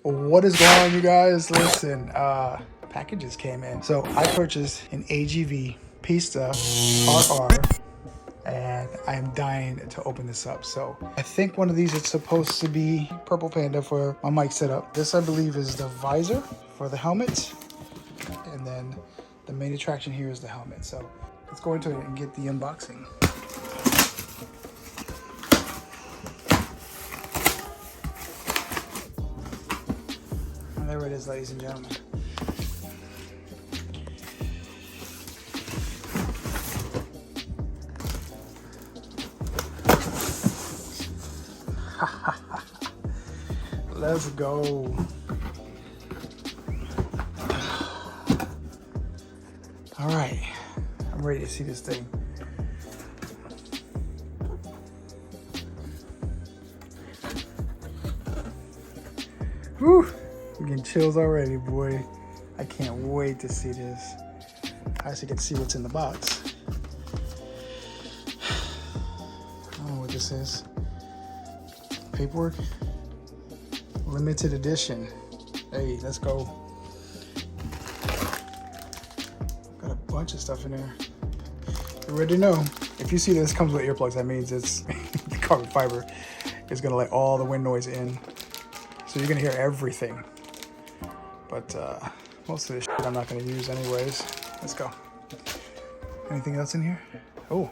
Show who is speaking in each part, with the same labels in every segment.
Speaker 1: What is going on, you guys? Listen, packages came in. So I purchased an AGV Pista RR, and I am dying to open this up. So I think one of these is supposed to be Purple Panda for my mic setup. This, I believe, is the visor for the helmet, and then the main attraction here is the helmet. So let's go into it and get the unboxing. And there it is, ladies and gentlemen. Let's go. All right, I'm ready to see this thing. Whew, I'm getting chills already, boy. I can't wait to see this. I actually get to see what's in the box. I don't know what this is. Paperwork. Limited edition. Hey, let's go. Got a bunch of stuff in there. You already know. If you see this comes with earplugs, that means it's carbon fiber. It's gonna let all the wind noise in. So you're gonna hear everything. But most of this shit I'm not gonna use anyways. Let's go. Anything else in here? Oh,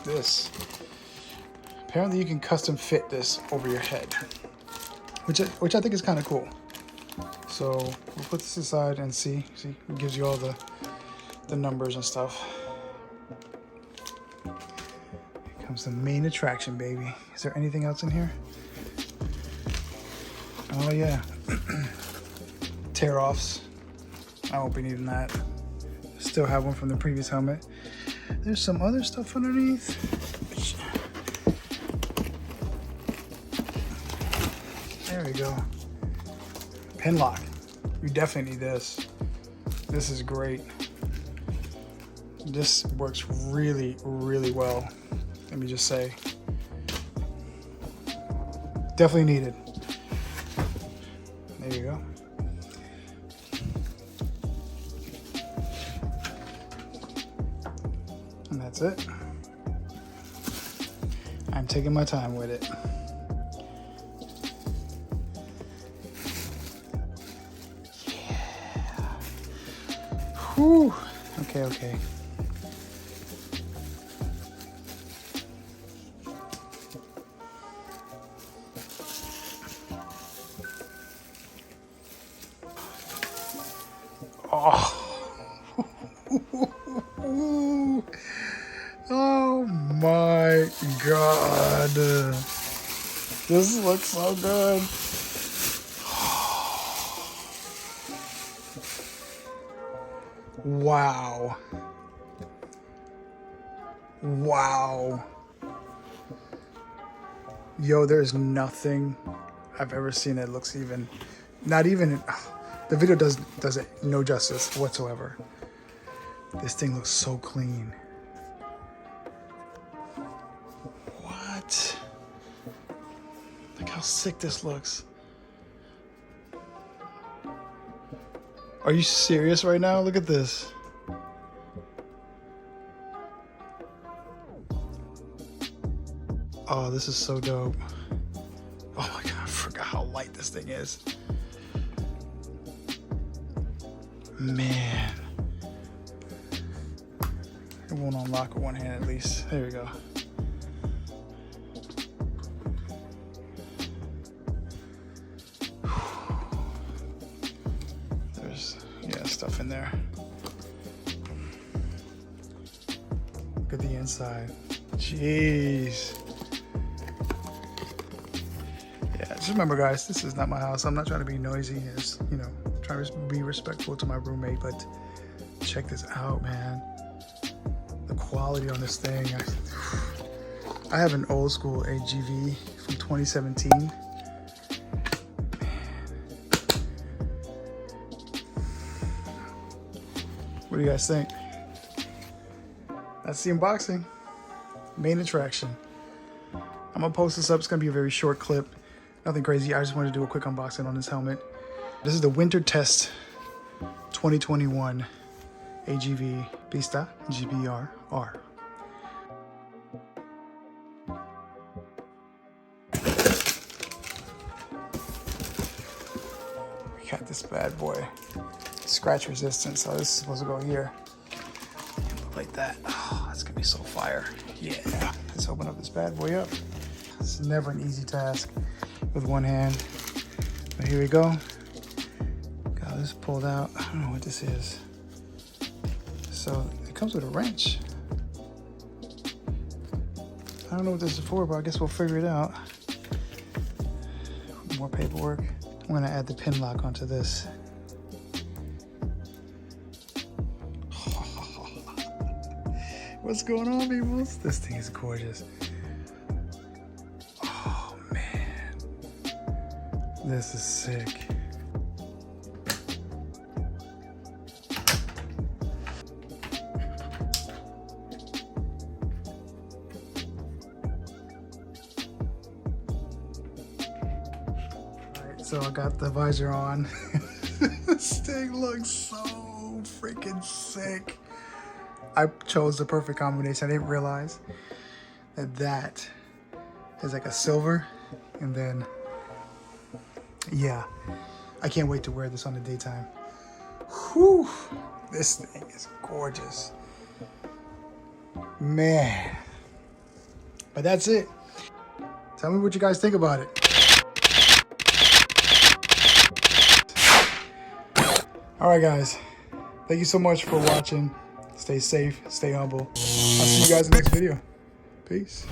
Speaker 1: this. Apparently you can custom fit this over your head, which I think is kind of cool. So we'll put this aside and see. It gives you all the numbers and stuff. Here comes the main attraction, baby. Is there anything else in here? Oh yeah, tear-offs. I won't be needing that. Still have one from the previous helmet. There's some other stuff underneath. There we go. Pin lock. You definitely need this. This is great. This works really, really well. Let me just say. Definitely needed. There you go. And that's it. I'm taking my time with it. Whew. Okay. Oh my God. This looks so good. Wow. Yo, there's nothing I've ever seen that looks even, not even, the video does it no justice whatsoever. This thing looks so clean. What? Look how sick this looks. Are you serious right now? Look at this. Oh, this is so dope. Oh my God, I forgot how light this thing is. Man. It won't unlock with one hand at least. There we go. Stuff in there. Look at the inside. Jeez. Yeah, just remember, guys, this is not my house. I'm not trying to be noisy. Just, trying to be respectful to my roommate. But check this out, man. The quality on this thing. I have an old school AGV from 2017. What do you guys think? That's the unboxing. Main attraction. I'm gonna post this up. It's gonna be a very short clip. Nothing crazy. I just wanted to do a quick unboxing on this helmet. This is the Winter Test 2021 AGV Pista GBR R. We got this bad boy. Scratch resistant, so this is supposed to go here. Like that. Oh, that's gonna be so fire. Yeah. Let's open up this bad boy up. It's never an easy task with one hand. But here we go. Got this pulled out. I don't know what this is. So it comes with a wrench. I don't know what this is for, but I guess we'll figure it out. More paperwork. I'm gonna add the pin lock onto this. What's going on, people? This thing is gorgeous. Oh man, this is sick. Alright, so I got the visor on. This thing looks so freaking sick. I chose the perfect combination. I didn't realize that is like a silver, and then yeah, I can't wait to wear this on the daytime. Whew, this thing is gorgeous, man. But that's it. Tell me what you guys think about it. All right, guys, thank you so much for watching. Stay safe, stay humble. I'll see you guys in the next video. Peace.